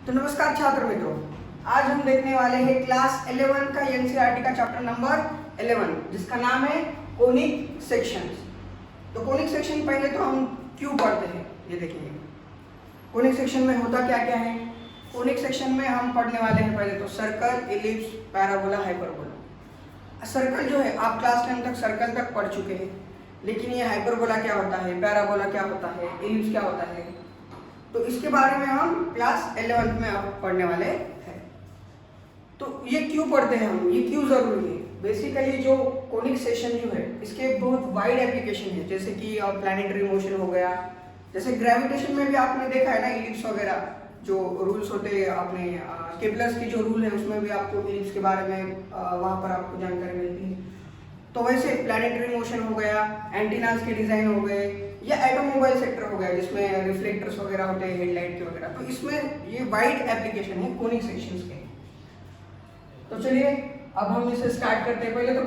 तो नमस्कार छात्र मित्रों, आज हम देखने वाले हैं क्लास 11 का एनसीईआरटी का चैप्टर नंबर 11 जिसका नाम है कोनिक सेक्शंस। तो कोनिक सेक्शन पहले तो हम क्यों पढ़ते हैं ये देखेंगे। कोनिक सेक्शन में होता क्या क्या है। कोनिक सेक्शन में हम पढ़ने वाले हैं पहले तो circle, ellipse, parabola, hyperbola. Circle जो है आप क्लास 10 तक सर्कल तक पढ़ चुके हैं, लेकिन ये हाइपरबोला क्या होता है, पैराबोला क्या होता है, एलिप्स क्या होता है, तो इसके बारे में हम क्लास 11 में अब पढ़ने वाले हैं। तो ये क्यों पढ़ते हैं हम, ये क्यों जरूरी है। बेसिकली जो कोनिक सेक्शन जो है इसके बहुत वाइड एप्लीकेशन है, जैसे कि प्लैनेटरी मोशन हो गया, जैसे ग्रेविटेशन में भी आपने देखा है ना इलिप्स वगैरह जो रूल्स होते हैं, आपने केपलर्स की जो रूल है उसमें भी आपको इलिप्स के बारे में वहाँ पर आपको जानकारी मिलती है। तो वैसे प्लैनेटरी मोशन हो गया, एंटीनास के डिजाइन हो गए, या ऑटोमोबाइल सेक्टर हो गया जिसमें रिफ्लेक्टर्स वगैरह होते हैं हेडलाइट के वगैरह, तो इसमें ये वाइड एप्लीकेशन है कोनिक सेक्शंस के। तो चलिए अब हम इसे स्टार्ट करते हैं। पहले तो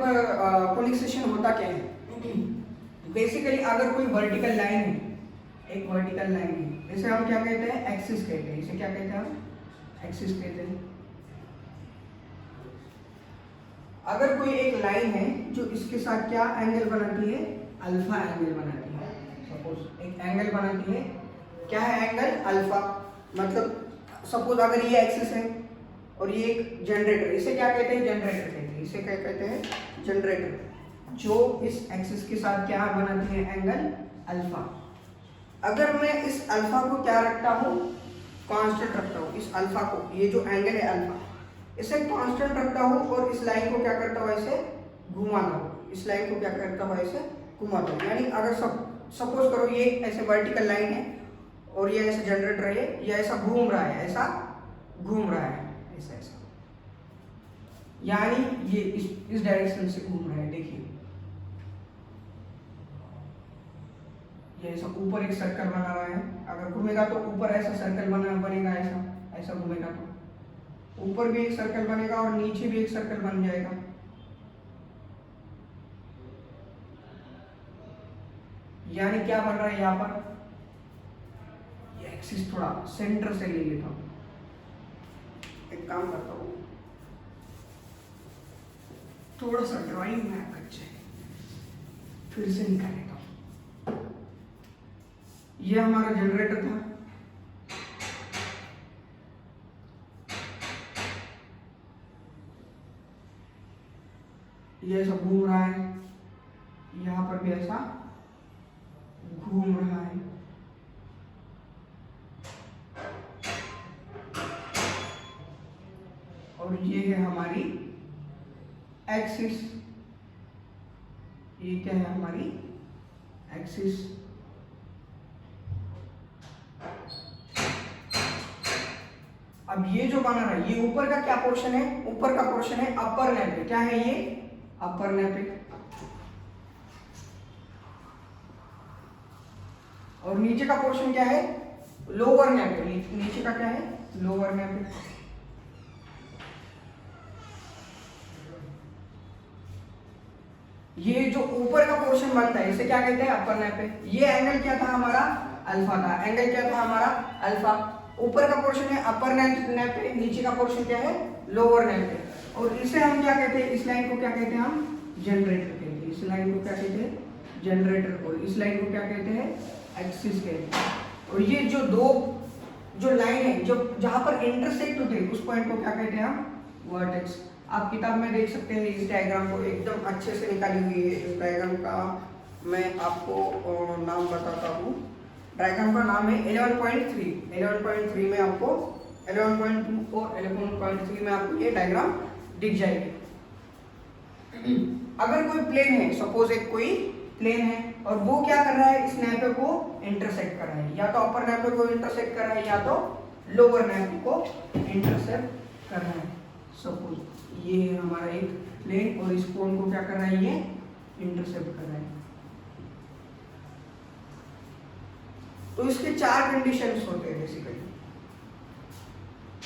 कोनिक सेक्शन होता क्या है। बेसिकली अगर कोई वर्टिकल लाइन है, एक वर्टिकल लाइन है, इसे हम क्या कहते हैं, एक्सिस कहते हैं। इसे क्या कहते हैं हम, एक्सिस कहते हैं। अगर कोई एक लाइन है जो इसके साथ क्या एंगल बनाती है, अल्फा एंगल बनाती है। सपोज एक एंगल बनाती है, क्या है एंगल, अल्फा। मतलब सपोज अगर ये एक्सिस है और ये एक जनरेटर, इसे क्या कहते हैं, जनरेटर कहते हैं। इसे क्या कहते हैं, जनरेटर, जो इस एक्सिस के साथ क्या बनाती है, एंगल अल्फा। अगर मैं इस अल्फा को क्या रखता हूँ, कांस्टेंट रखता हूँ, इस अल्फा को, ये जो एंगल है अल्फा, इसे कांस्टेंट रखता हूँ और इस लाइन को क्या करता हूँ, ऐसे घुमाता हूँ। इस लाइन को क्या करता हूँ, ऐसे घुमाता हूँ। यानी अगर सपोज करो ये ऐसे वर्टिकल लाइन है और ये ऐसे जनरेटर है, ये ऐसा घूम रहा है, ऐसा घूम रहा है, ऐसा ऐसा, यानी ये इस डायरेक्शन से घूम रहा है। देखिए ये ऐसा ऊपर एक सर्कल बना हुआ है, अगर घूमेगा तो ऊपर ऐसा सर्कल बनेगा, ऐसा ऐसा घूमेगा तो ऊपर भी एक सर्कल बनेगा और नीचे भी एक सर्कल बन जाएगा। यानी क्या बन रहा है यहाँ पर, ये एक्सिस थोड़ा सेंटर से ले लेता हूँ। एक काम करता हूँ, थोड़ा सा ड्राइंग में कच्चा है, फिर से निकाल लेता हूँ। ये हमारा जनरेटर था, ये ऐसा घूम रहा है, यहाँ पर भी ऐसा घूम रहा है। और ये है हमारी एक्सिस, ये क्या है हमारी एक्सिस। अब ये जो बना रहा है, ये ऊपर का क्या पोर्शन है, ऊपर का पोर्शन है अपर नेपिक। क्या है ये, अपर नेपिक। और नीचे का पोर्शन क्या है, लोअर नेपिक। नीचे का क्या है, लोअर नेपिक। ये जो ऊपर का पोर्शन बनता है इसे क्या कहते हैं, अपर नेपिक। ये एंगल क्या था हमारा, अल्फा का। एंगल क्या था हमारा, अल्फा। ऊपर का पोर्शन है अपर नेपिक, नीचे का पोर्शन क्या है, लोअर नेपिक। और इसे हम क्या कहते हैं, इस लाइन को क्या कहते हैं हम, जनरेटर कहते हैं। इस लाइन को क्या कहते हैं, जनरेटर। और इस लाइन को क्या कहते हैं, एक्सिस कहते हैं। और ये जो दो जो लाइन है जो जहां पर इंटरसेक्ट होते हैं उस पॉइंट को क्या कहते हैं हम, वर्टेक्स। आप किताब में देख सकते हैं इस डायग्राम को एकदम अच्छे से निकाली हुई है। इस डायग्राम का मैं आपको नाम बताता हूँ। डायग्राम का नाम है 11.3। 11.3 में आपको 11.2 और 11.3 में आपको ये डायग्राम दिख जाएगी। अगर कोई प्लेन है, सपोज एक कोई प्लेन है और वो क्या कर रहा है, इस नैपे को इंटरसेक्ट कर रहा है, या तो अपर नैपे को इंटरसेक्ट कर रहा है या तो लोअर नैपे को इंटरसेक्ट कर रहा है। सपोज ये है हमारा एक प्लेन और इस कोन को क्या कर रहा है, ये इंटरसेप्ट कर रहा है। तो इसके चार कंडीशंस होते हैं बेसिकली।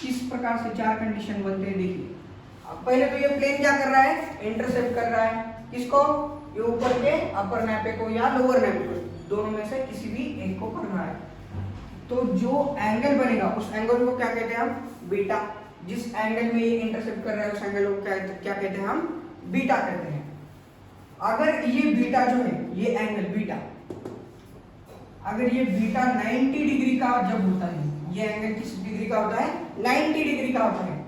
किस प्रकार से चार कंडीशन बनते हैं देखिए। अब पहले तो ये प्लेन क्या कर रहा है, इंटरसेप्ट कर रहा है, किसको, ये ऊपर के अपर नैपे को या लोअर नैपे को, दोनों में से किसी भी एक को कर रहा है। तो जो एंगल बनेगा उस एंगल को क्या कहते हैं हम? बीटा। जिस एंगल में ये इंटरसेप्ट कर रहा है उस एंगल को क्या कहते हैं हम? बीटा कहते हैं। अगर ये बीटा जो है, ये एंगल बीटा, अगर ये बीटा 90 डिग्री का जब होता है, ये एंगल किस डिग्री का होता है? 90 डिग्री का होता है,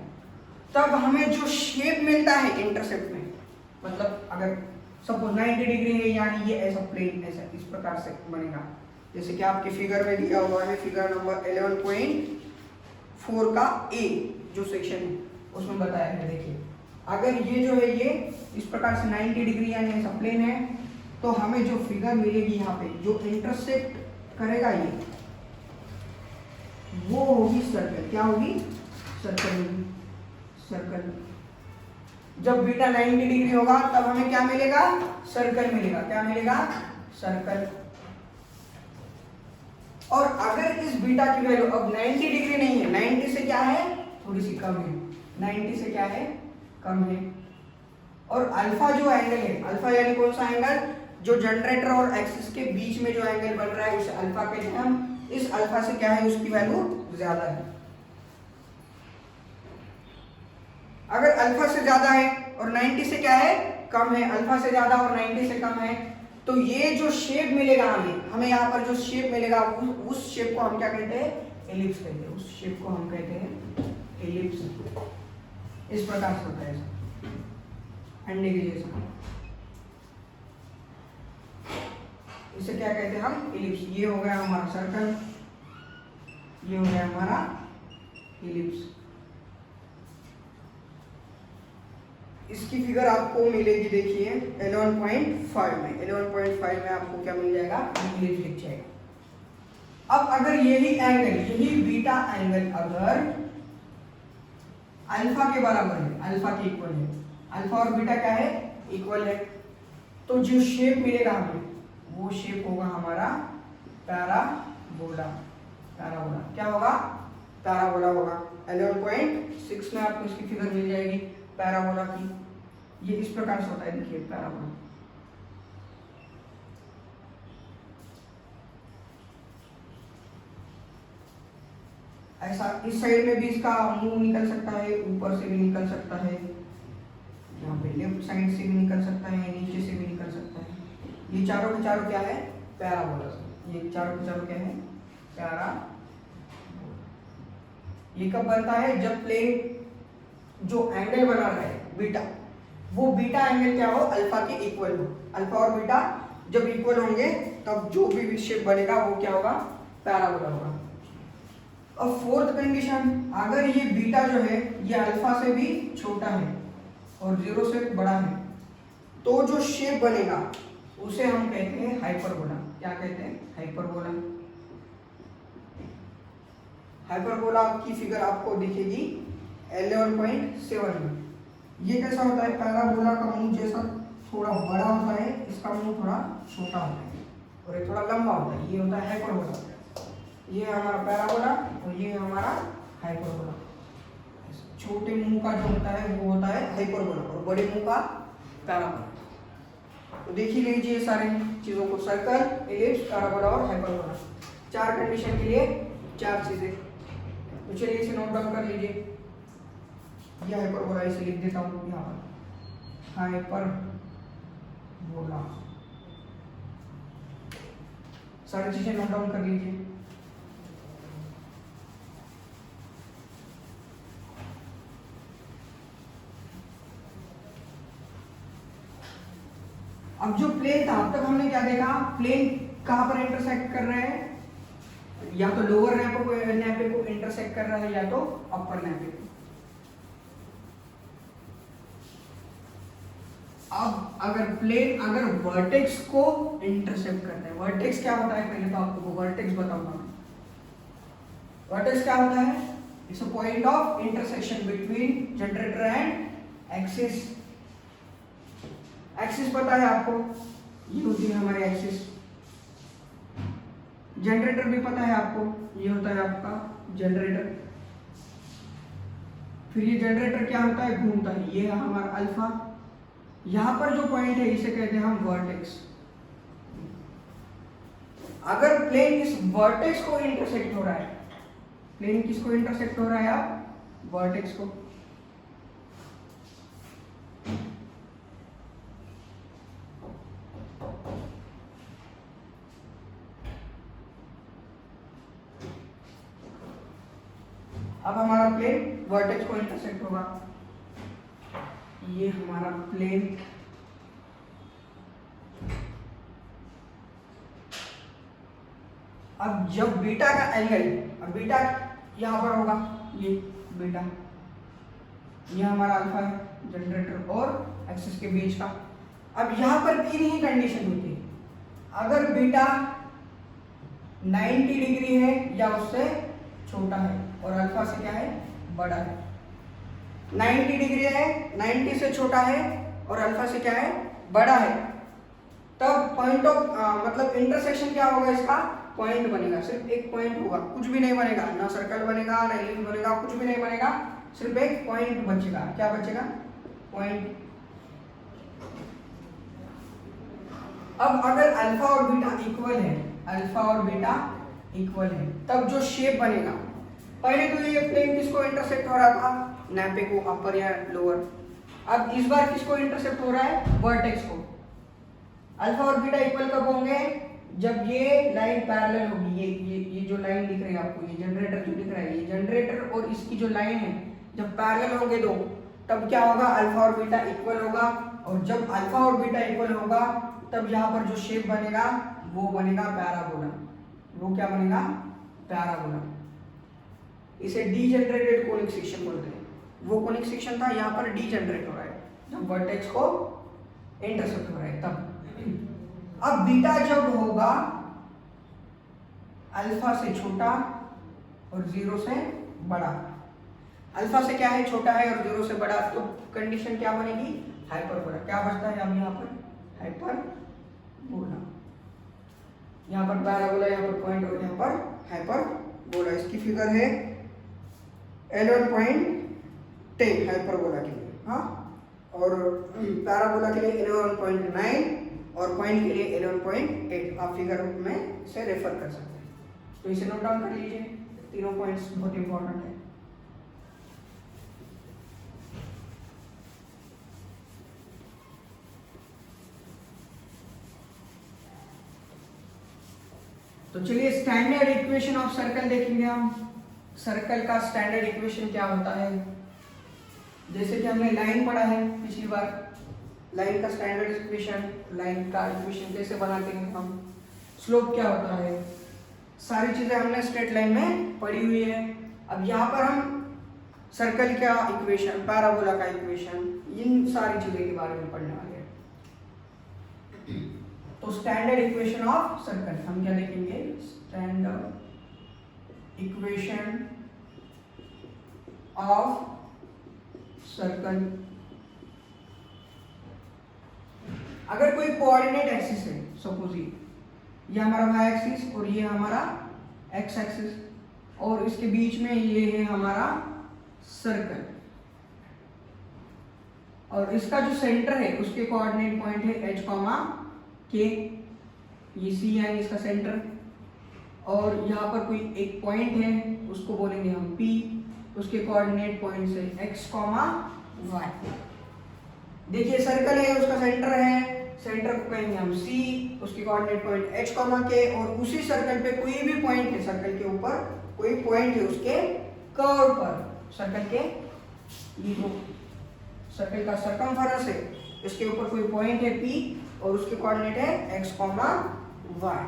तब हमें जो शेप मिलता है इंटरसेप्ट में, मतलब अगर सपोज 90 डिग्री है, यानी ये ऐसा प्लेन ऐसा इस प्रकार से बनेगा, जैसे कि आपके फिगर में दिया हुआ है, फिगर नंबर 11.4 का ए जो सेक्शन है उसमें बताया है। देखिए अगर ये जो है ये इस प्रकार से 90 डिग्री यानी ऐसा प्लेन है, तो हमें जो फिगर मिलेगी यहाँ पे जो इंटरसेक्ट करेगा ये, वो होगी सर्कल। क्या होगी? सर्कल होगी। सर्कल जब बीटा 90 डिग्री होगा तब हमें क्या मिलेगा? सर्कल मिलेगा। क्या मिलेगा? सर्कल। और अगर इस बीटा की वैल्यू अब 90 डिग्री नहीं है, 90 से क्या है? थोड़ी सी कम है, 90 से क्या है? कम है। और अल्फा जो एंगल है, अल्फा यानी कौन सा एंगल? जो जनरेटर और एक्सिस के बीच में जो एंगल बन रहा है उसे अल्फा कहते हैं हम। इस अल्फा से क्या है? उसकी वैल्यू ज्यादा है। अगर अल्फा से ज्यादा है और 90 से क्या है? कम है, अल्फा से ज्यादा और 90 से कम है, तो ये जो शेप मिलेगा हमें यहाँ पर जो शेप मिलेगा उस शेप को हम क्या कहते हैं? एलिप्स कहते हैं। उस शेप को हम कहते हैं एलिप्स। इस प्रकार से होता है अंडे के जैसा, इसे क्या कहते हैं हम? एलिप्स। ये हो गया हमारा सर्कल, ये हो गया हमारा एलिप्स। इसकी फिगर आपको मिलेगी, देखिए 11.5 में। 11.5 में आपको क्या मिल जाएगा? एलिप्स दिख जाएगा। अब अगर यही एंगल, यही बीटा एंगल अगर अल्फा के बराबर है, अल्फा के इक्वल है, अल्फा और बीटा क्या है? इक्वल है, तो जो शेप मिलेगा हमें वो शेप होगा हमारा पैराबोला। पैराबोला क्या होगा? पैराबोला होगा। 11.6 में आपको इसकी फिगर मिल जाएगी पैराबोला की। ये इस प्रकार से होता है, देखिए पैराबोला। ऐसा इस साइड में भी इसका मुंह निकल सकता है, ऊपर से भी निकल सकता है, यहाँ पे लेफ्ट साइड से भी निकल सकता है, नीचे से भी निकल सकता है। ये चारों के चारों क्या है? पैराबोला। ये चारों के चारों क्या है? पैराबोला। ये कब बनता है? जब प्लेन जो एंगल बना रहा है बीटा, वो बीटा एंगल क्या हो? अल्फा के इक्वल हो। अल्फा और बीटा जब इक्वल होंगे तब जो भी शेप बनेगा वो क्या होगा? पैराबोला होगा। अब फोर्थ कंडीशन, अगर ये बीटा जो है ये अल्फा से भी छोटा है और 0 से बड़ा है, तो जो शेप बनेगा उसे हम कहते हैं हाइपरबोला। क्या कहते हैं? हाइपरबोला। हाइपरबोला की फिगर आपको दिखेगी 11.7 में। ये कैसा होता है? पैराबोला का मुंह जैसा थोड़ा बड़ा होता है, इसका मुंह थोड़ा छोटा होता है और ये थोड़ा लंबा होता है। ये होता है हाइपरबोला। ये हमारा पैराबोला और ये हमारा हाइपरबोला। छोटे मुंह का जो होता है वो होता है हाइपरबोला और बड़े मुंह का पैराबोला। तो देख ही लीजिए सारे चीजों को, सर्कल, एलिप्स, पैराबोला और हाइपरबोला। 4 कंडीशन के लिए 4 चीजें। तो चलिए इसे नोट डाउन कर लीजिए। ये हाइपरबोला इसे लिख देता हूँ यहाँ पर, हाइपरबोला। सारी चीजें नोट डाउन कर लीजिए। अब जो प्लेन था, अब तक हमने क्या देखा? प्लेन कहां पर इंटरसेक्ट कर रहे हैं? या तो लोअर नैपे को इंटरसेक्ट कर रहा है या तो अपर नैपे को। अब अगर प्लेन अगर वर्टेक्स को इंटरसेप्ट करता है, वर्टेक्स क्या होता है? पहले तो आपको वर्टेक्स बताऊंगा। वर्टेक्स क्या होता है? It's a point of intersection between generator and axis. Axis पता है आपको, ये होती है हमारी एक्सिस। जनरेटर भी पता है आपको, ये होता है आपका जनरेटर। फिर ये जनरेटर क्या होता है? घूमता है। ये है हमारा अल्फा। यहाँ पर जो पॉइंट है इसे कहते हैं हम वर्टेक्स। अगर प्लेन इस वर्टेक्स को इंटरसेक्ट हो रहा है, प्लेन किसको इंटरसेक्ट हो रहा है आप, वर्टेक्स को, अब हमारा प्लेन वर्टेक्स को इंटरसेक्ट होगा, ये हमारा प्लेन अब जब बीटा का एंगल, अब बीटा यहां पर होगा, ये बीटा, ये हमारा अल्फा है जनरेटर और एक्सिस के बीच का। अब यहां पर तीन ही कंडीशन होती है, अगर बीटा 90 डिग्री है या उससे छोटा है और अल्फा से क्या है, बड़ा है। 90 डिग्री है, 90 से छोटा है और अल्फा से क्या है, बड़ा है, तब पॉइंट ऑफ मतलब इंटरसेक्शन क्या होगा, इसका पॉइंट बनेगा, सिर्फ एक पॉइंट होगा, कुछ भी नहीं बनेगा, ना सर्कल बनेगा ना एलिप्स बनेगा, कुछ भी नहीं बनेगा, सिर्फ एक पॉइंट बचेगा। क्या बचेगा, पॉइंट। अब अगर अल्फा और बीटा इक्वल है, अल्फा और बीटा इक्वल है, तब जो शेप बनेगा, पहले तो ये प्लेन किसको इंटरसेक्ट हो रहा था, नैपे को, अपर या लोअर। अब इस बार किसको इंटरसेक्ट हो रहा है, वर्टेक्स को। अल्फा और बीटा इक्वल कब होंगे, जब ये लाइन पैरेलल होगी, ये जो लाइन दिख रही है आपको, ये जनरेटर जो दिख रहा है, ये जनरेटर और इसकी जो लाइन है, जब पैरेलल होंगे दो, तब क्या होगा, अल्फा और बीटा इक्वल होगा। और जब अल्फा और बीटा इक्वल होगा, तब यहाँ पर जो शेप बनेगा वो बनेगा पैराबोला। वो क्या बनेगा, पैराबोला। इसे डीजनरेटेड कोनिक सेक्शन बोलते हैं। वो कोनिक सेक्शन था, यहाँ पर डीजनरेट हो रहा है जब वर्टेक्स को इंटरसेक्ट हो रहा है तब। अब बीटा जब होगा अल्फा से छोटा और जीरो से बड़ा, अल्फा से क्या है, छोटा है और जीरो से बड़ा, तो कंडीशन क्या बनेगी, हाइपरबोला। क्या बचता है अब यहाँ पर, हाइपरबोला। यहाँ पर पैराबोला, यहाँ पर पॉइंट और यहाँ पर हाइपरबोला। इसकी फिगर है 11.10 हाइपरबोला के लिए, हाँ, और पैराबोला के लिए 11.9 और पॉइंट के लिए 11.8। आप फिगर में से रेफर कर सकते हैं। तो इसे नोट डाउन कर लीजिए, तीनों पॉइंट्स बहुत इंपॉर्टेंट है। तो चलिए स्टैंडर्ड इक्वेशन ऑफ सर्कल देखेंगे हम। सर्कल का स्टैंडर्ड इक्वेशन क्या होता है, जैसे कि हमने लाइन पढ़ा है पिछली बार, लाइन का स्टैंडर्ड इक्वेशन, लाइन का इक्वेशन कैसे बनाते हैं हम, स्लोप क्या होता है, सारी चीजें हमने स्ट्रेट लाइन में पढ़ी हुई है। अब यहाँ पर हम सर्कल का इक्वेशन, पैराबोला का इक्वेशन, इन सारी चीजें के बारे में पढ़ने वाले हैं। तो स्टैंडर्ड इक्वेशन ऑफ सर्कल हम क्या लिखेंगे, स्टैंडर्ड इक्वेशन ऑफ सर्कल। अगर कोई कोऑर्डिनेट एक्सिस है, सपोज ये हमारा वाई एक्सिस और ये हमारा एक्स एक्सिस, और इसके बीच में ये है हमारा सर्कल, और इसका जो सेंटर है उसके कोऑर्डिनेट पॉइंट है h, k, ये c यानी इसका सेंटर, और यहाँ पर कोई एक पॉइंट है उसको बोलेंगे हम p, उसके कोऑर्डिनेट पॉइंट से x, y। देखिए सर्कल है, उसका सेंटर है, सेंटर को कहेंगे हम C, उसके कोऑर्डिनेट पॉइंट h, k, और उसी सर्कल पे कोई भी पॉइंट है, सर्कल के ऊपर कोई पॉइंट है उसके कर्व पर, सर्कल के ये जो सर्कल का सर्कमफेरेंस है इसके ऊपर कोई पॉइंट है P और उसके कोऑर्डिनेट है x, y।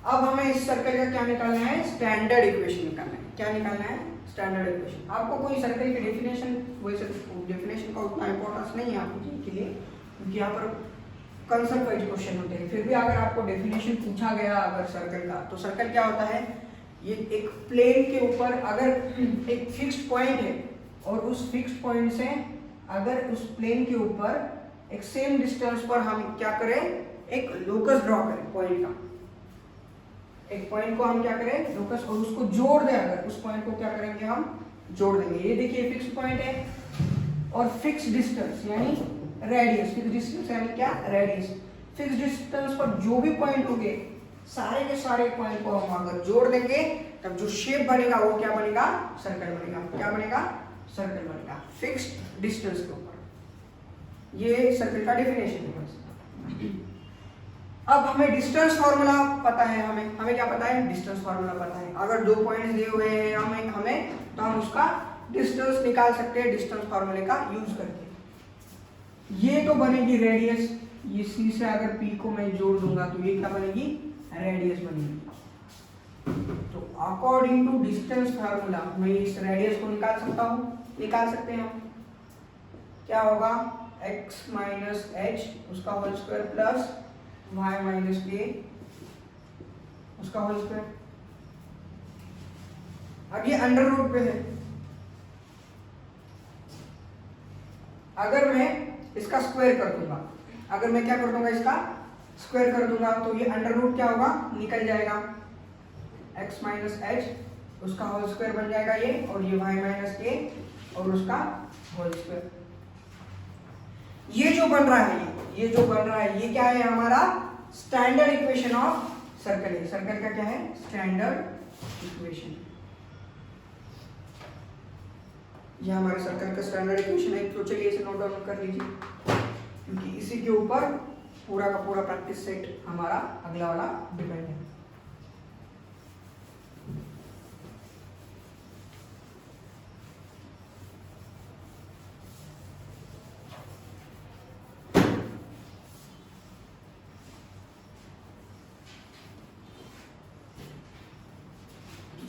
अब हमें इस सर्कल का क्या निकालना है, स्टैंडर्ड इक्वेशन निकालना है। क्या निकालना है, स्टैंडर्ड इक्वेशन। आपको कोई सर्कल की डेफिनेशन, वैसे डेफिनेशन का उतना इंपॉर्टेंस नहीं है आपको के लिए, क्योंकि यहाँ पर कंसेप्ट वाइज क्वेश्चन होते हैं। फिर भी अगर आपको डेफिनेशन पूछा गया अगर सर्कल का, तो सर्कल क्या होता है, ये एक प्लेन के ऊपर अगर एक फिक्स्ड पॉइंट है और उस फिक्स्ड पॉइंट से अगर उस प्लेन के ऊपर एक सेम डिस्टेंस पर हम क्या करें, एक लोकस ड्रॉ करें पॉइंट का, एक पॉइंट को हम क्या करें लोकस, और उसको जोड़ दें, अगर उस पॉइंट को क्या करेंगे हम जोड़ देंगे। ये देखिए फिक्स्ड पॉइंट है और फिक्स डिस्टेंस यानी रेडियस, फिक्स डिस्टेंस यानी क्या, रेडियस। फिक्स डिस्टेंस पर जो भी पॉइंट होंगे सारे के सारे पॉइंट को हम अगर जोड़ देंगे तब जो शेप बनेगा वो क्या बनेगा, सर्कल बनेगा। क्या बनेगा, सर्कल बनेगा फिक्स्ड डिस्टेंस के ऊपर। ये सर्कल का डेफिनेशन है बस। अब हमें डिस्टेंस फार्मूला पता है, हमें क्या पता है, डिस्टेंस फार्मूला पता है। अगर दो पॉइंट्स दिए हुए हैं हमें तो हम उसका डिस्टेंस निकाल सकते हैं डिस्टेंस फार्मूले का यूज करके। ये तो बनेगी रेडियस, ये सी से अगर पी को मैं जोड़ दूंगा तो ये क्या बनेगी, रेडियस बनेगी। तो अकॉर्डिंग टू डिस्टेंस फार्मूला मैं इस रेडियस को निकाल सकता हूँ, निकाल सकते हैं हम। क्या होगा, x माइनस एच उसका whole square plus y minus के उसका होल स्क्वायर। अब ये अंडर रूट पे है, अगर मैं इसका स्क्वायर कर दूंगा, अगर मैं क्या कर दूंगा, इसका स्क्वायर कर दूंगा तो ये अंडर रूट क्या होगा, निकल जाएगा। x माइनस एच उसका होल स्क्वायर बन जाएगा ये, और ये y माइनस के और उसका होल स्क्वायर। ये जो बन रहा है, ये जो बन रहा है, ये क्या है, हमारा स्टैंडर्ड इक्वेशन ऑफ सर्कल है। सर्कल का क्या है, स्टैंडर्ड इक्वेशन। ये हमारे सर्कल का स्टैंडर्ड इक्वेशन है। तो चलिए इसे नोट डाउन कर लीजिए, क्योंकि इसी के ऊपर पूरा का पूरा प्रैक्टिस सेट हमारा अगला वाला डिपेंड है।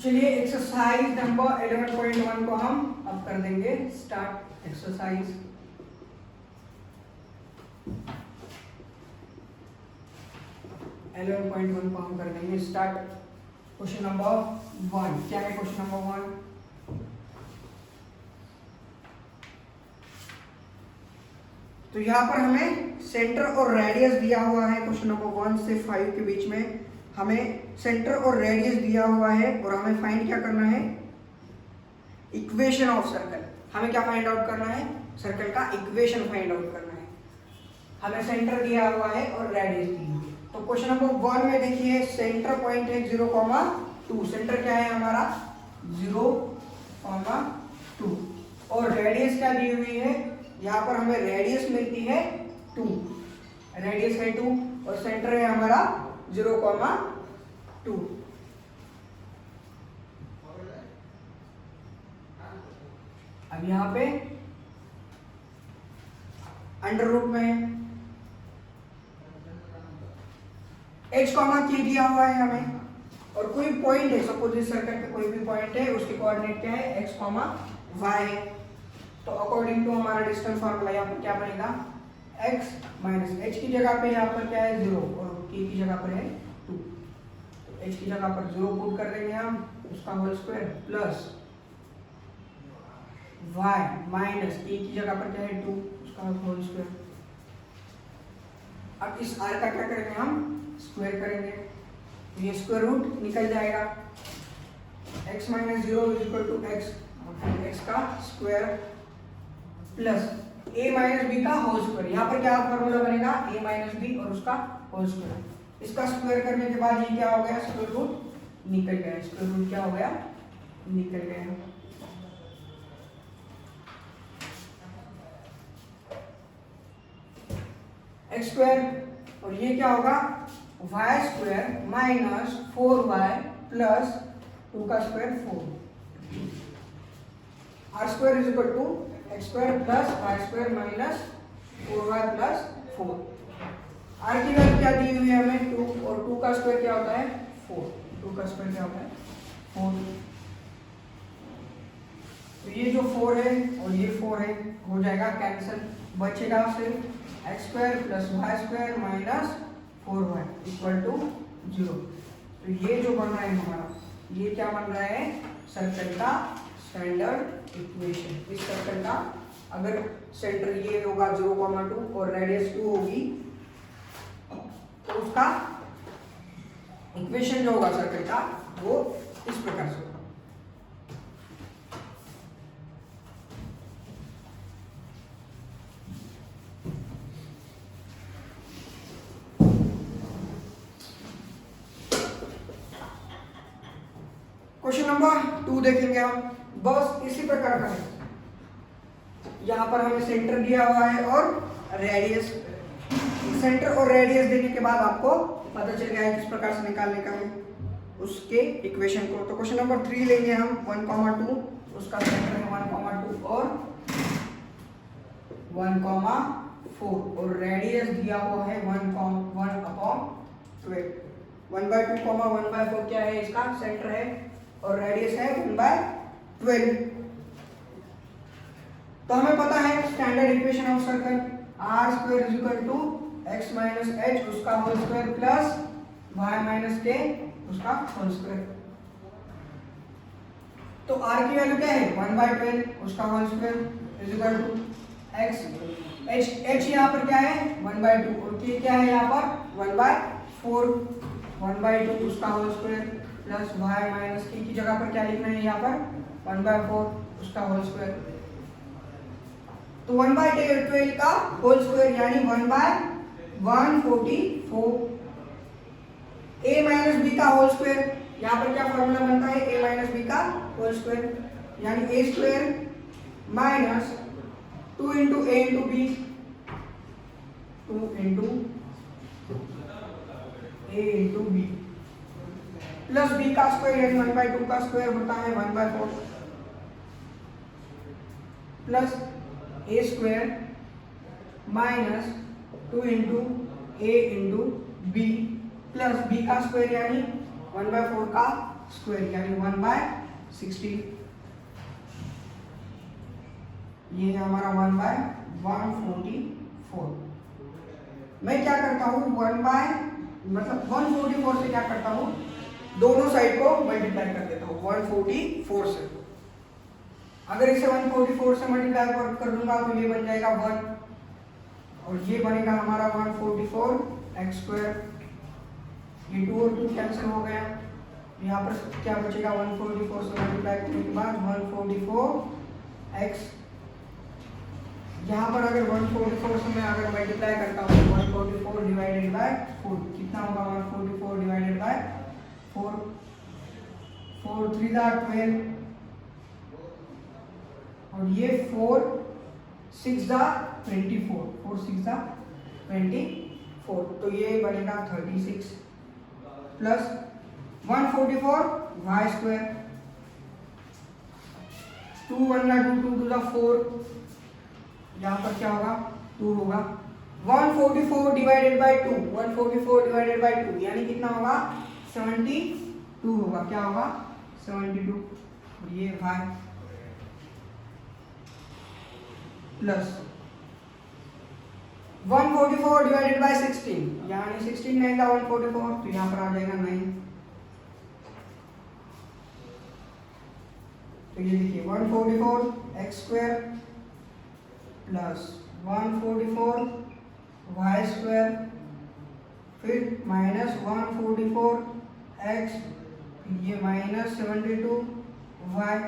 चलिए एक्सरसाइज नंबर 11.1 को हम अब कर देंगे स्टार्ट। एक्सरसाइज को हम कर देंगे स्टार्ट। क्वेश्चन नंबर 1 क्या है, क्वेश्चन नंबर 1, तो यहाँ पर हमें सेंटर और रेडियस दिया हुआ है। क्वेश्चन नंबर 1 से 5 के बीच में हमें सेंटर और रेडियस दिया हुआ है, और हमें फाइंड क्या करना है, इक्वेशन ऑफ सर्कल। हमें क्या फाइंड आउट करना है, सर्कल का इक्वेशन फाइंड आउट करना है। हमें सेंटर दिया हुआ है और रेडियस दी हुई है। तो क्वेश्चन नंबर 1 में देखिए सेंटर पॉइंट है 0,2, सेंटर क्या है हमारा 0,2, और रेडियस क्या दी हुई है, यहाँ पर हमें रेडियस मिलती है 2, रेडियस है 2 और सेंटर है हमारा 0,2। अब यहाँ पे अंडर रूट में h कॉमा k दिया हुआ है हमें, और कोई पॉइंट है, सपोज इस सर्कल पे कोई भी पॉइंट है, उसके कोऑर्डिनेट क्या है, x कॉमा y है। तो अकॉर्डिंग टू हमारा डिस्टेंस फार्मूला यहाँ पर क्या बनेगा, x माइनस h की जगह पे यहाँ पर क्या है 0 और k की जगह पर है 2। तो h की जगह पर 0 पुट कर देंगे हम, उसका whole square plus y minus k की जगह पर क्या है 2, उसका होल स्क्वायर। अब इस r का क्या करेंगे हम, स्क्वायर करेंगे, तो ये स्क्वायर रूट निकल जाएगा। x minus 0 is equal to x, x का square plus a minus b का होल स्क्वायर। यहाँ पर क्या फॉर्मूला बनेगा, a माइनस बी और उसका होल स्क्वायर। इसका स्क्वायर करने के बाद ये क्या हो गया, स्क्वायर रूट निकल गया। स्क्वायर रूट क्या हो गया, निकल गया। एक्स स्क्वायर, और ये क्या होगा, Y square minus 4y plus 2 का square 4। R square is equal to x square plus Y square minus 4y plus 4। R की वैल्यू क्या दी हुई है हमें 2, और 2 का स्क्वायर क्या होता है 4। 2 का स्क्वायर क्या होता है 4। तो ये जो 4 है और ये 4 है हो जाएगा कैंसिल, बचेगा सिर्फ x square plus Y square minus 4y equal to 0। तो ये जो बन रहा है हमारा, ये क्या बन रहा है, सर्कल का स्टैंडर्ड इक्वेशन। इस सर्कल का अगर सेंटर ये होगा 0,2 और रेडियस 2 होगी, तो उसका इक्वेशन जो होगा सर्कल का वो इस प्रकार से होगा। क्वेश्चन नंबर 2 देखेंगे हम, बस इसी प्रकार का है। यहाँ पर हमें सेंटर दिया हुआ है और रेडियस। सेंटर और रेडियस देने के बाद आपको पता चल गया है किस प्रकार से निकालने का है उसके इक्वेशन को। तो क्वेश्चन नंबर 3 लेंगे हम 1,2, उसका सेंटर है 1,2 और 1,4 और रेडियस दिया हुआ है 1/12। 1/2, 1/4 क्या है, इसका सेंटर है और रेडियस है 1/12। तो हमें पता है standard equation of circle r² = x - h उसका whole square plus y - k उसका होल स्क्वायर। तो r की वैल्यू क्या है 1/12 उसका होल स्क्वायर = x। h यहाँ पर क्या है 1/2 और k क्या है यहाँ पर 1/4। 1/2 उसका whole square plus y - k की जगह पर क्या लिखना है यहाँ पर 1/4 उसका होल स्क्वायर। तो 1/12 का होल स्क्वायर यानी 1/144। a माइनस b का होल स्क्वायर, यहाँ पर क्या फॉर्मूला बनता है a माइनस b का होल स्क्वायर यानी a square minus 2 into a into b, 2 into a into b plus b का स्क्वायर यानी 1/2 का स्क्वायर होता है 1/4 plus a square minus 2 into a into b plus b का स्क्वायर यानी 1/4 का स्क्वायर यानी 1/16। ये है हमारा 1/144। मैं क्या करता हूँ 144 से क्या करता हूँ दोनों साइड को मल्टीप्लाई कर देता हूँ 144 से। अगर इसे 144 से मल्टीप्लाई कर दूंगा तो ये बन जाएगा 1 और ये बनेगा हमारा 144x²। ये 2 और 2 कैंसिल हो गया। यहाँ पर क्या बचेगा 144 से मल्टीप्लाई करने के बाद 144x। यहाँ पर अगर 144 से मैं अगर मल्टीप्लाई करता हूँ 144 डिवाइडेड बाय 4 कितना होगा 144 डिवाइडेड बाय 4, 4 3 12 और ये 4 6 24, 4 6 24 तो ये बनेगा 36 प्लस 144 y²। 2 1 2 2 2 4, यहाँ पर क्या होगा 2 होगा। 144 डिवाइडेड बाय 2, 144 डिवाइडेड बाय 2 यानी कितना होगा 72 होगा। क्या होगा 72 और ये y प्लस 144 डिवाइडेड बाय 16 यानी 16 9 का 144 तो यहाँ पर आ जाएगा 9। तो ये देखिए 144x² प्लस 144y² फिर माइनस 144x ये माइनस 72y।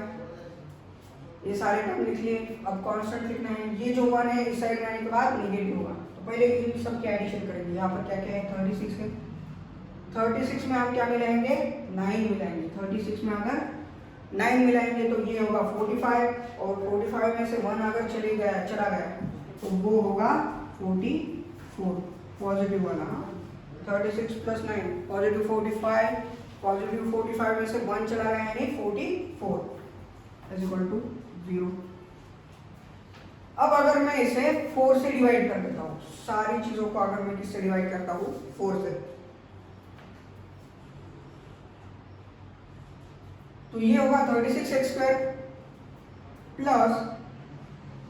ये सारे टर्म लिख लिए। अब कांस्टेंट लिखना है। ये जो 1 है इस साइड में आने के बाद नेगेटिव होगा तो पहले इन सब के एडिशन करेंगे। यहाँ पर क्या क्या है 36 है। 36 में हम क्या मिलाएंगे 9 मिलाएंगे। 36 में अगर 9 मिलाएंगे तो ये होगा 45 और 45 में से 1 अगर चला गया तो वो होगा 44 पॉजिटिव वाला। 36 प्लस 9 पॉजिटिव 45, पॉजिटिव 45 में से 1 चला गया यानी 44 = 0। अब अगर मैं इसे 4 से डिवाइड कर देता हूँ, सारी चीजों को अगर मैं किससे डिवाइड करता हूँ 4 से, तो ये होगा 36x² plus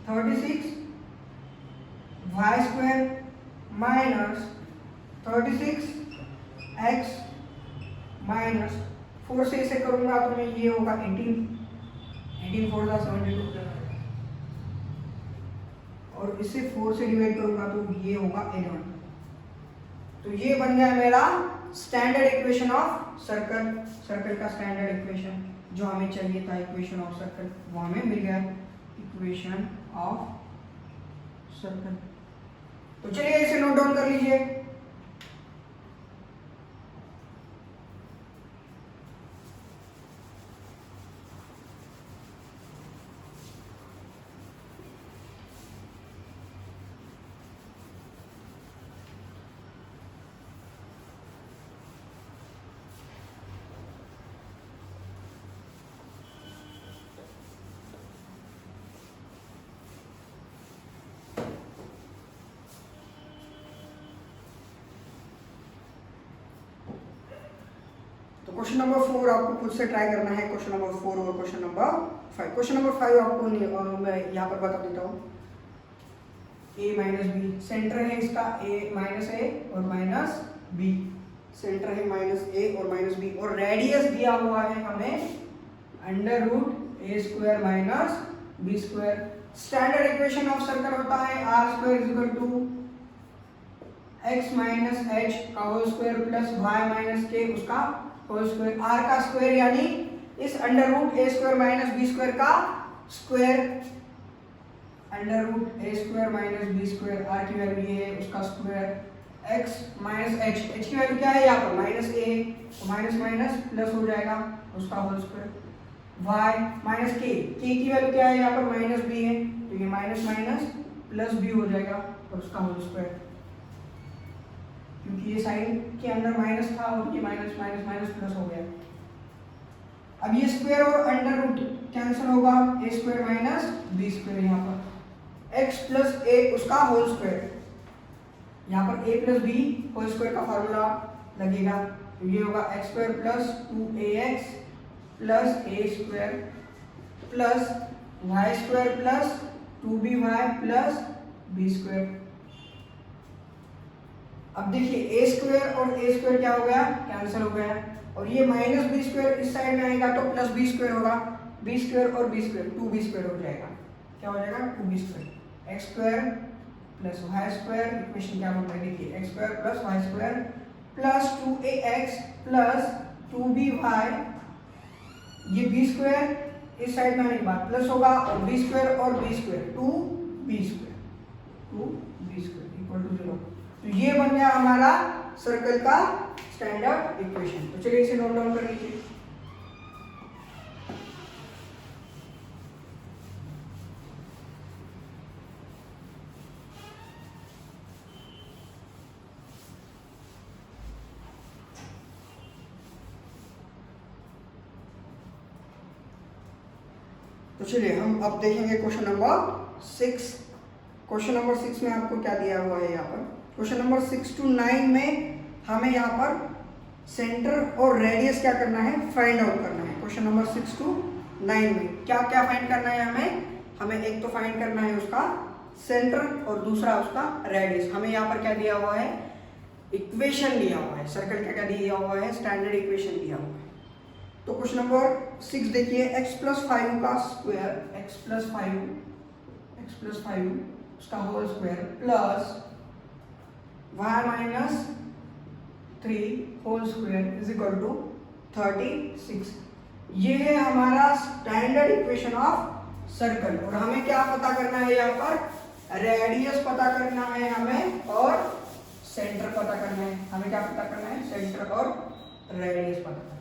36y² minus 36x minus 4 से इसे करूंगा तो मैं ये होगा 18 4 72 और इसे 4 से डिवाइड करूंगा तो ये होगा 11। तो ये बन गया मेरा standard equation of circle. Circle का स्टैंडर्ड इक्वेशन जो हमें चाहिए था इक्वेशन ऑफ सर्कल वो हमें मिल गया इक्वेशन ऑफ सर्कल। तो चलिए इसे नोट डाउन कर लीजिए। क्वेश्चन नंबर 4 आपको खुद से ट्राई करना है, क्वेश्चन नंबर 4 और क्वेश्चन नंबर 5। क्वेश्चन नंबर 5 आपको मैं यहाँ पर बता देता हूँ। a माइनस बी, सेंटर है इसका माइनस ए और माइनस बी, सेंटर है माइनस ए और माइनस बी, और रेडियस दिया हुआ है हमें under root A square minus B square. Standard equation of circle होता है R square is equal to X minus H का whole square plus Y minus के उसका होल स्क्वायर। आर का स्क्वायर यानी इस under root A square minus B square का square, under root A square minus B square, are की value ये है उसका square, x minus H, H की वैल्यू क्या है यहाँ पर माइनस ए, तो माइनस माइनस प्लस हो जाएगा उसका होल स्क्वायर, वाई माइनस के की वैल्यू क्या है यहाँ पर माइनस बी है, तो ये माइनस माइनस प्लस बी हो जाएगा और उसका होल स्क्वायर, क्योंकि ये साइन के अंदर माइनस था और ये माइनस माइनस माइनस प्लस हो गया। अब ये स्क्वायर और अंडर रूट कैंसिल होगा, ए स्क्वायर माइनस बी स्क्वायर, यहाँ पर एक्स प्लस ए उसका होल स्क्वायर, यहाँ पर A plus B whole square का फॉर्मूला लगेगा, तो ये होगा X square plus 2ax plus A square plus Y square plus 2by plus B square. अब देखिए ए स्क्वायर और ए स्क्वायर क्या हो गया, कैंसिल हो गया, और ये माइनस बी स्क्वायर इस साइड में आएगा तो प्लस बी स्क्वायर होगा, बी स्क्वायर और बी स्क्वायर 2b स्क्वायर हो जाएगा, क्या हो जाएगा 2b square, x square plus Y square, equation क्या बनता है देखिए x square plus Y square plus 2ax plus 2by, ये बी स्क्वायर इस साइड में आने के बाद प्लस होगा और बी स्क्वायर और b square 2b square equal to 0। तो ये बन गया हमारा सर्कल का स्टैंडर्ड इक्वेशन। तो चलिए इसे नोट डाउन कर लीजिए। तो चलिए हम अब देखेंगे क्वेश्चन नंबर 6। क्वेश्चन नंबर 6 में आपको क्या दिया हुआ है यहाँ पर, क्वेश्चन नंबर 6 to 9 में हमें यहाँ पर सेंटर और रेडियस क्या करना है, फाइंड आउट करना है। क्वेश्चन नंबर 6 to 9 में क्या क्या फाइंड करना है हमें एक तो फाइंड करना है उसका सेंटर और दूसरा उसका रेडियस। हमें यहाँ पर क्या दिया हुआ है, इक्वेशन दिया हुआ है, सर्कल का क्या दिया हुआ है, स्टैंडर्ड इक्वेशन दिया हुआ है। तो क्वेश्चन नंबर 6 देखिए, x प्लस 5 का स्क्वायर, x प्लस 5 उसका whole square plus y minus 3 whole square is equal to 36। ये है हमारा स्टैंडर्ड इक्वेशन ऑफ सर्कल, और हमें क्या पता करना है यहाँ पर, रेडियस पता करना है हमें और सेंटर पता करना है। हमें क्या पता करना है, सेंटर और रेडियस पता करना है।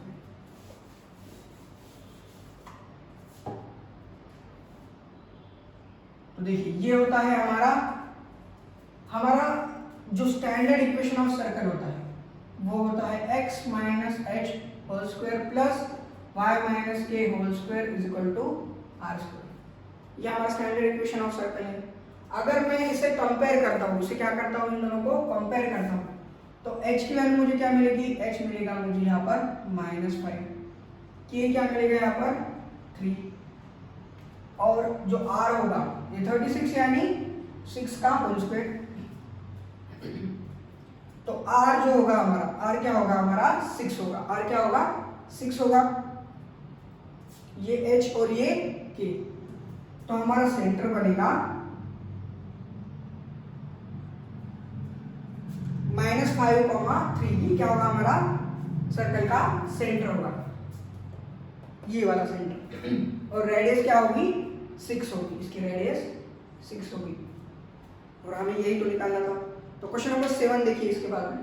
तो देखिए ये होता है हमारा जो स्टैंडर्ड इक्वेशन ऑफ सर्कल होता है वो होता है x minus H whole square plus y minus K whole square is equal to R square. ये हमारा स्टैंडर्ड इक्वेशन ऑफ सर्कल है। अगर मैं इसे कंपेयर करता हूँ, इसे क्या करता हूँ, इन दोनों को कंपेयर करता हूँ, तो h की वैल्यू मुझे क्या मिलेगी, h मिलेगा मुझे यहाँ पर -5, k क्या मिलेगा यहाँ पर 3, और जो r होगा ये 36 यानी 6 का होल स्क्वायर। तो r जो होगा हमारा, r क्या होगा हमारा 6 होगा, r क्या होगा 6 होगा, ये h और ये k। तो हमारा सेंटर बनेगा -5,3। ये क्या होगा हमारा सर्कल का सेंटर होगा, ये वाला सेंटर, और रेडियस क्या होगी 6 होगी, इसकी रेडियस 6 होगी, और हमें यही तो निकालना था। तो क्वेश्चन नंबर 7 देखिए इसके बाद में,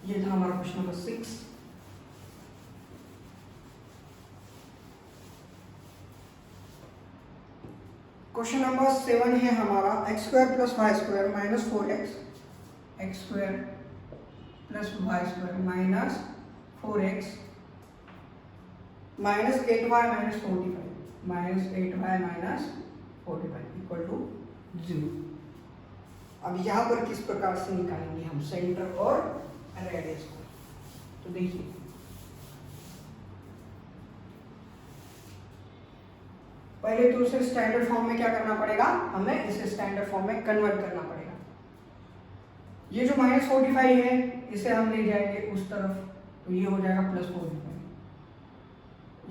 ये था हमारा क्वेश्चन नंबर 6। क्वेश्चन नंबर 7 है हमारा x square plus Y square minus 4x, x square plus Y square minus 4x minus 8y minus 45, minus 8y minus 45 equal to 0। अब यहाँ पर किस प्रकार से निकालेंगे हम सेंटर और रेडियस को, तो देखिए पहले तो उसे स्टैंडर्ड फॉर्म में क्या करना पड़ेगा, हमें इसे स्टैंडर्ड फॉर्म में कन्वर्ट करना पड़ेगा। ये जो -45 है इसे हम ले जाएंगे उस तरफ, तो ये हो जाएगा +45।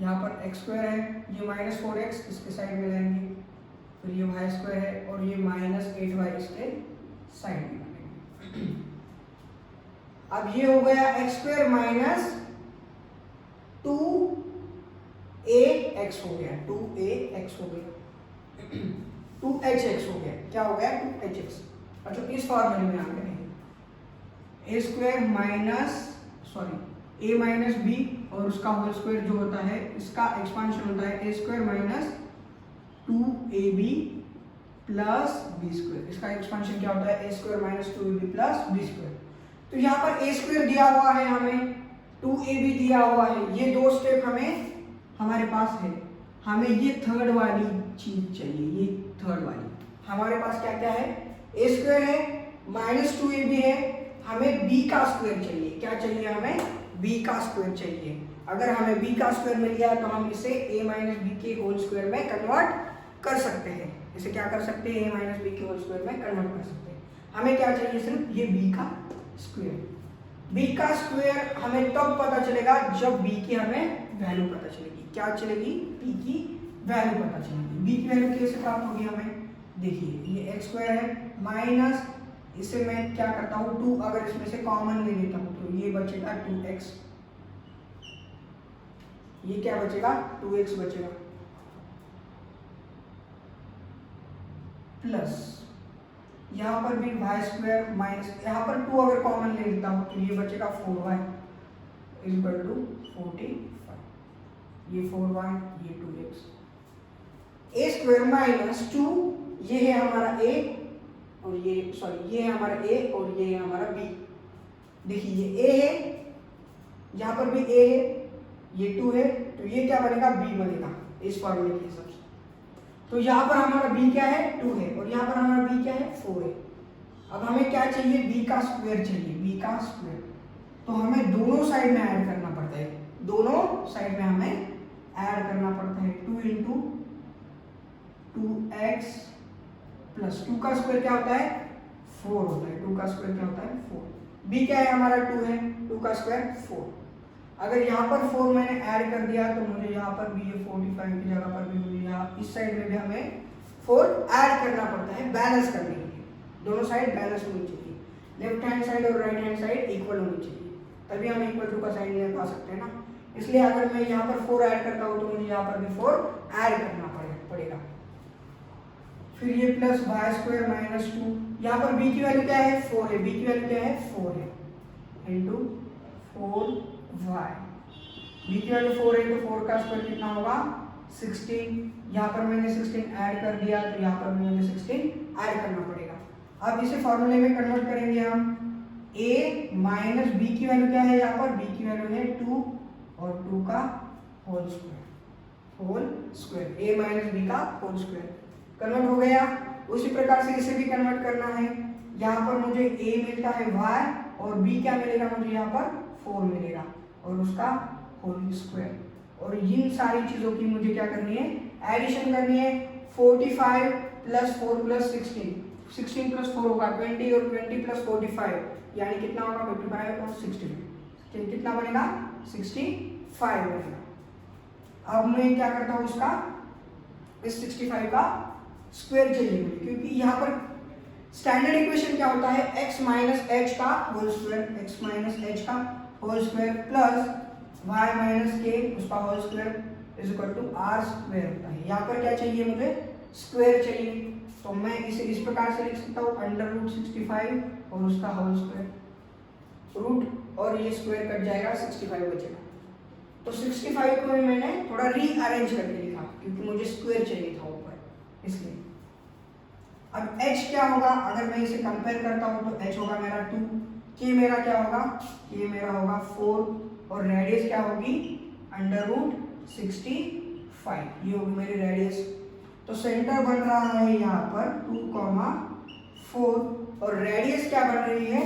यहाँ पर x² है, ये -4x इसके साइड में लाएंगे, फिर ये y² है और ये -8y इसके साइड में लाएंगे। अब ये हो गया x² -2ax हो गया, 2ax हो गया, 2hx हो गया, क्या हो गया 2hx। अच्छा इस फॉर्मूले में आ गए a माइनस b और उसका होल स्क्वायर जो होता है इसका एक्सपांशन होता है a² - 2ab + b²। इसका एक्सपांशन क्या होता है a² - 2ab + b²। तो यहाँ पर a² दिया हुआ है, हमें 2ab दिया हुआ है, ये दो स्टेप हमारे पास है। हमें ये थर्ड वाली चीज चाहिए, ये थर्ड वाली हमारे पास क्या क्या है, a² है, -2ab है, हमें b का स्क्वायर चाहिए। क्या चाहिए हमें, b का स्क्वायर चाहिए। अगर हमें b का स्क्वायर मिल गया तो हम इसे a - b के होल स्क्वायर में कन्वर्ट कर सकते हैं। इसे क्या कर सकते हैं, a - b के होल स्क्वायर में कन्वर्ट कर सकते हैं। हमें क्या चाहिए, सिर्फ ये b का स्क्वायर। b का स्क्वायर हमें तब पता चलेगा जब b की हमें वैल्यू पता चलेगी। क्या चलेगी, b की वैल्यू पता चलेगी। b की वैल्यू कैसे प्राप्त होगी हमें, देखिए ये x² है माइनस इसे मैं क्या करता हूँ 2, अगर इसमें से कॉमन ले लेता हूँ तो ये बचेगा 2x, ये क्या बचेगा 2x बचेगा, प्लस यहाँ पर भी y² माइनस यहाँ पर 2 अगर कॉमन ले लेता हूँ तो ये बचेगा 4y = 45, ये 4y ये 2x, a² - 2 ये है हमारा a और ये ये है हमारा a और ये है हमारा b। देखिए ये a है, यहाँ पर भी a है, ये 2 है, तो ये क्या बनेगा b बनेगा इस फॉर्मूले के हिसाब से। तो यहाँ पर हमारा b क्या है 2 है और यहाँ पर हमारा b क्या है 4 है। अब हमें क्या चाहिए, b का स्क्वायर चाहिए, b का स्क्वायर। तो हमें दोनों साइड में ऐड करना पड़ता है, दोनों साइड में हमें ऐड करना पड़ता है। 2 × 2x प्लस 2 का स्क्वायर क्या होता है 4 होता है, 2 का स्क्वायर क्या होता है 4। b क्या है हमारा 2 है, 2 का स्क्वायर 4। अगर यहाँ पर 4 मैंने ऐड कर दिया तो मुझे यहाँ पर भी ये 45 की जगह पर भी मुझे यहाँ इस साइड में भी हमें 4 ऐड करना पड़ता है बैलेंस करने के लिए। दोनों साइड बैलेंस होनी चाहिए, लेफ्ट हैंड साइड और राइट हैंड साइड इक्वल होनी चाहिए, तभी हम इक्वल टू का साइन लगा सकते हैं ना। इसलिए अगर मैं यहाँ पर 4 ऐड करता हूँ तो मुझे यहाँ पर भी 4 ऐड करना पड़ेगा। फिर ये प्लस y² - 2, यहाँ पर b की वैल्यू क्या है 4 है, b की वैल्यू क्या है 4 है, इंटू 4y। b की वैल्यू 4 है तो 4 का स्क्वायर कितना होगा 16। यहाँ पर मैंने 16 ऐड कर दिया तो यहाँ पर भी मुझे 16 ऐड करना पड़ेगा। अब इसे फॉर्मूले में कन्वर्ट करेंगे हम। a माइनस b की वैल्यू क्या है, यहाँ पर b की वैल्यू है 2 और 2 का होल स्क्वायर a माइनस b का होल स्क्वायर कन्वर्ट हो गया। उसी प्रकार से इसे भी कन्वर्ट करना है। यहाँ पर मुझे a मिलता है y और b क्या मिलेगा, मुझे यहाँ पर 4 मिलेगा और उसका होल स्क्वायर। और इन सारी चीजों की मुझे क्या करनी है, एडिशन करनी है। 45 + 4 + 16 + 4 होगा 20 और 20 + 45 यानी कितना होगा 55 और 65, कितना बनेगा 65 बनेगा। अब मैं क्या करता हूँ, उसका इस 65 का स्क्वायर चाहिए मुझे, क्योंकि यहाँ पर स्टैंडर्ड इक्वेशन क्या होता है x - h का होल स्क्वायर, x - h का whole square plus y - k उसका होल स्क्वायर = r² होता है। यहाँ पर क्या चाहिए मुझे, स्क्वायर चाहिए। तो मैं इसे इस प्रकार से लिख सकता हूँ √65 और उसका होल स्क्वायर, रूट और ये स्क्वायर कट जाएगा 65 बचेगा। तो 65 को मैंने थोड़ा रीअरेंज करके लिखा क्योंकि मुझे स्क्वायर चाहिए था ऊपर, इसलिए। अब h क्या होगा, अगर मैं इसे कंपेयर करता हूँ तो h होगा मेरा 2, k मेरा क्या होगा, k मेरा होगा 4 और रेडियस क्या होगी √65, ये होगी मेरी रेडियस। तो सेंटर बन रहा है यहाँ पर 2,4 और रेडियस क्या बन रही है,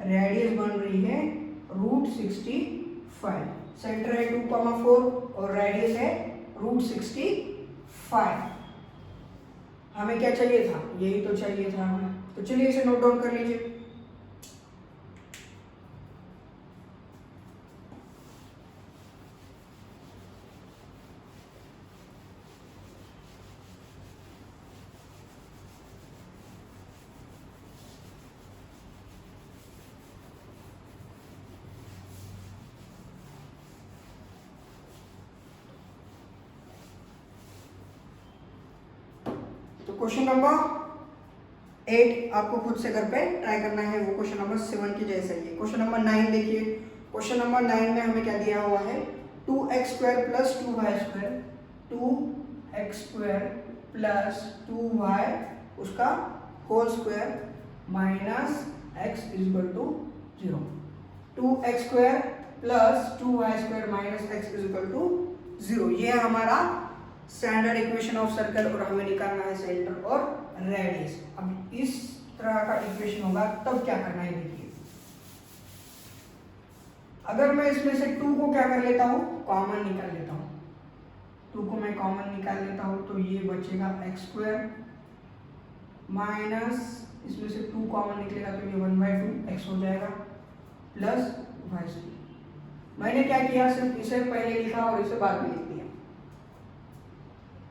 रेडियस बन रही है √65। 5। सेंटर है 2,4 और रेडियस है √65। हमें क्या चाहिए था? यही तो चाहिए था हमें। तो चलिए इसे नोट डाउन कर लीजिए। तो क्वेश्चन नंबर 8 आपको खुद से घर पे ट्राई करना है, वो क्वेश्चन नंबर 7 की जैसे ही। क्वेश्चन नंबर 9 देखिए। क्वेश्चन नंबर 9 में हमें क्या दिया हुआ है? 2x² + 2y², 2x² + 2y उसका whole square minus x = 0। 2x² + 2y² minus x = 0। ये है हमारा स्टैंडर्ड इक्वेशन ऑफ सर्कल और हमें निकालना है सेंटर और रेडियस। अब इस तरह का इक्वेशन होगा तब क्या करना है देखिए। अगर मैं इसमें से 2 को क्या कर लेता हूं? कॉमन निकाल लेता हूं। 2 को मैं कॉमन निकाल लेता हूं तो ये बचेगा x² माइनस इसमें से 2 कॉमन निकलेगा तो ये 1/2 x हो जाएगा प्लस y²। मैंने क्या किया? सिर्फ इसे पहले लिखा और इसे बाद में लिख दिया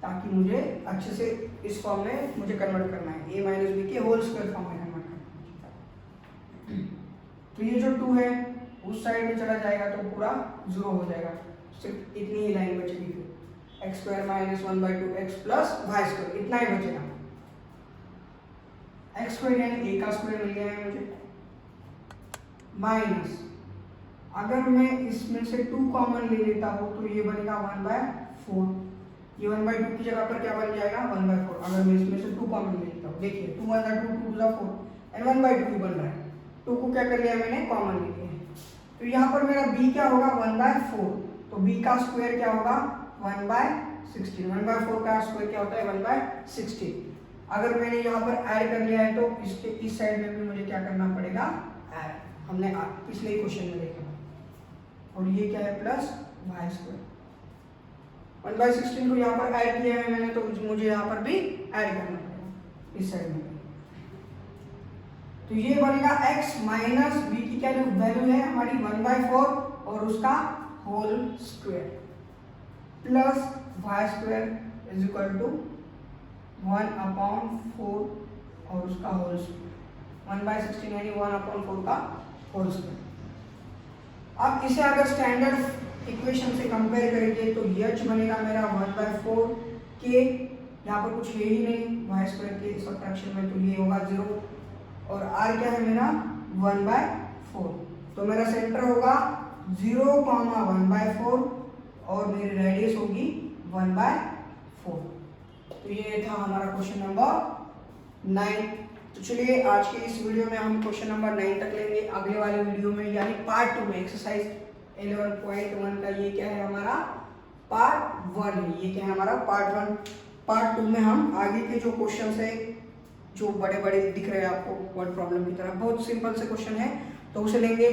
ताकि मुझे अच्छे से इस फॉर्म में मुझे कन्वर्ट करना है, a - b के होल स्क्वायर फॉर्म में कन्वर्ट करना है। तो ये जो 2 है उस साइड में चला जाएगा तो पूरा 0 हो जाएगा, सिर्फ इतनी ही लाइन बचेगी। फिर x² - 1/2 x प्लस y², इतना ही बचेगा। x² यानी a का स्क्वायर मिल गया है मुझे, माइनस अगर मैं इसमें से 2 कॉमन ले लेता हूँ तो ये बनेगा 1/4। ये 1/2 की जगह पर क्या बन जाएगा? 1/4। अगर मैं इसमें से 2 कॉमन ले लेता हूँ, देखिए 2 × 2 = 4 एंड 1/2 बन रहा है। 2 को क्या कर लिया मैंने? कॉमन ले लिया है। तो यहाँ पर मेरा b क्या होगा? 1/4। तो b का स्क्वायर क्या होगा? 1/16। 1/4 का स्क्वायर क्या होता है? 1/16। अगर मैंने यहाँ पर ऐड कर लिया है तो इसके इस साइड में भी मुझे क्या करना पड़ेगा? ऐड। हमने पिछले क्वेश्चन में देखा। और ये क्या है? Plus y²। 1/16 को यहाँ पर ऐड किया है मैंने तो मुझे यहाँ पर भी ऐड करना पड़ेगा इस साइड में। तो ये बनेगा x माइनस b की क्या जो वैल्यू है हमारी 1/4 और उसका होल स्क्वायर प्लस y² = 1/4 और उसका होल स्क्वायर। 1/16 यानी 1/4 का होल स्क्वायर। अब इसे अगर स्टैंडर्ड इक्वेशन से कंपेयर करेंगे तो h बनेगा मेरा 1/4 के, यहाँ पर कुछ है ही नहीं y² के सब्ट्रैक्शन में, तो ये होगा 0 और r क्या है मेरा? 1/4। तो मेरा सेंटर होगा 0, 1/4 और मेरी रेडियस होगी 1/4। तो ये था हमारा क्वेश्चन नंबर 9। तो चलिए आज के इस वीडियो में हम क्वेश्चन नंबर 9 तक लेंगे। अगले वाले वीडियो में यानी पार्ट 2 में एक्सरसाइज 11.1 का ये क्या है हमारा? पार्ट 1 है। ये क्या है हमारा? पार्ट 1। पार्ट 2 में हम आगे के जो क्वेश्चन है जो बड़े बड़े दिख रहे हैं आपको वर्ड प्रॉब्लम की तरह, बहुत सिंपल से क्वेश्चन है तो उसे लेंगे।